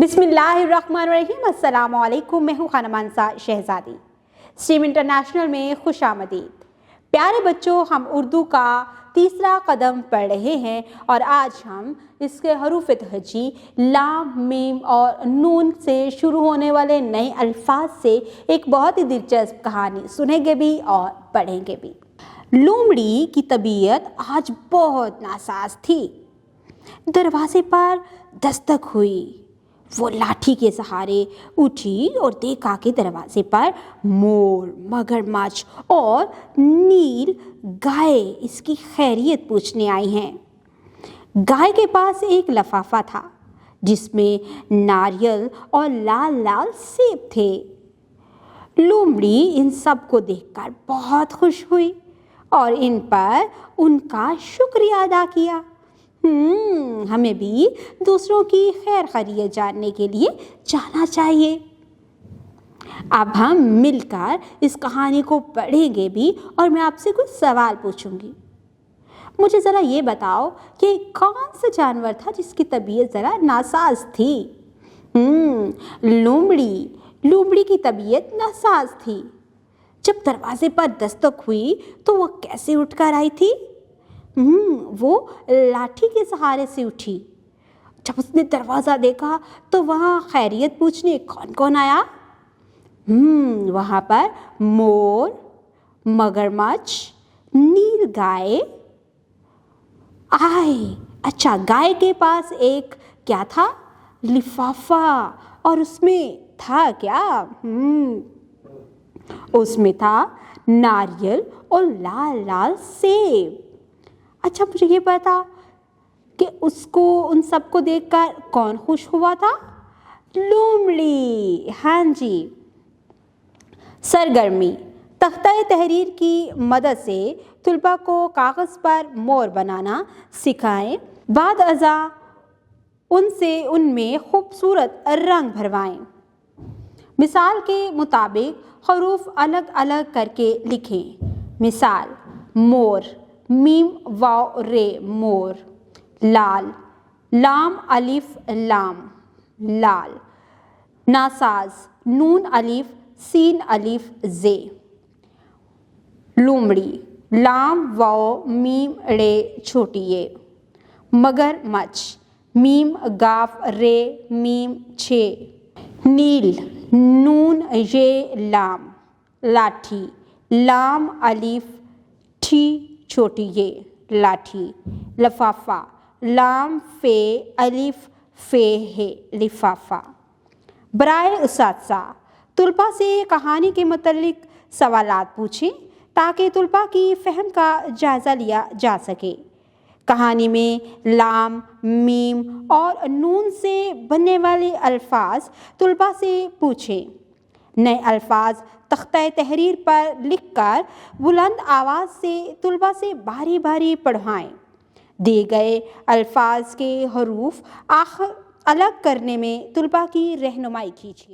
बिस्मिल्लाहिर्रहमानिर्रहीम। अस्सलाम वालेकुम। मैं हूँ खानमानसा शहजादी। स्ट्रीम इंटरनेशनल में खुश आमदीद। प्यारे बच्चों, हम उर्दू का तीसरा कदम पढ़ रहे हैं और आज हम इसके हरूफ तहजी लाम, मीम और नून से शुरू होने वाले नए अल्फाज से एक बहुत ही दिलचस्प कहानी सुनेंगे भी और पढ़ेंगे भी। लोमड़ी की तबीयत आज बहुत नासाज थी। दरवाजे पर दस्तक हुई। वो लाठी के सहारे उठी और देखा कि दरवाजे पर मोर, मगरमच्छ और नील गाय इसकी खैरियत पूछने आई हैं। गाय के पास एक लफाफा था जिसमें नारियल और लाल लाल सेब थे। लोमड़ी इन सब को देखकर बहुत खुश हुई और इन पर उनका शुक्रिया अदा किया। हमें भी दूसरों की खैर खैरियत जानने के लिए जाना चाहिए। अब हम मिलकर इस कहानी को पढ़ेंगे भी और मैं आपसे कुछ सवाल पूछूंगी। मुझे ज़रा ये बताओ कि कौन सा जानवर था जिसकी तबीयत ज़रा नासाज थी? लोमड़ी की तबीयत नासाज थी। जब दरवाजे पर दस्तक हुई तो वह कैसे उठकर आई थी? वो लाठी के सहारे से उठी। जब उसने दरवाज़ा देखा तो वहाँ खैरियत पूछने कौन कौन आया? वहाँ पर मोर, मगरमच्छ, नील गाय आए। अच्छा, गाय के पास एक क्या था? लिफाफा। और उसमें था क्या? उसमें था नारियल और लाल लाल सेब। अच्छा, मुझे ये बता कि उसको उन सबको देखकर कौन खुश हुआ था? लोमड़ी। हाँ जी। सरगर्मी। तख्ता तहरीर की मदद से तुलबा को कागज़ पर मोर बनाना सिखाएं। बाद अज़ा उनसे उनमें खूबसूरत रंग भरवाएं। मिसाल के मुताबिक हरूफ अलग अलग करके लिखें। मिसाल: मोर, मीम वाव रे मोर। लाल, लाम अलिफ लाम लाल। नासाज, नून अलिफ सीन अलिफ जे। लोमड़ी, लाम वाव मीम रे छोटी ये। मगरमच्छ, मीम गाफ रे मीम छे। नील, नून ये लाम। लाठी, लाम अलिफ ठी छोटी ये लाठी। लफाफा, लाम फे अलिफ फे है लिफाफा। बराए उसात्सा, तुलबा से कहानी के मुतल्लिक सवालात पूछें ताकि तुलबा की फ़हम का जायज़ा लिया जा सके। कहानी में लाम, मीम और नून से बनने वाले अल्फाज तुलबा से पूछें। नए अल्फाज तख्ता तहरीर पर लिखकर बुलंद आवाज़ से तुलबा से बारी बारी पढ़वाएं। दिए गए अल्फाज के हरूफ अलग करने में तुलबा की रहनुमाई कीजिए।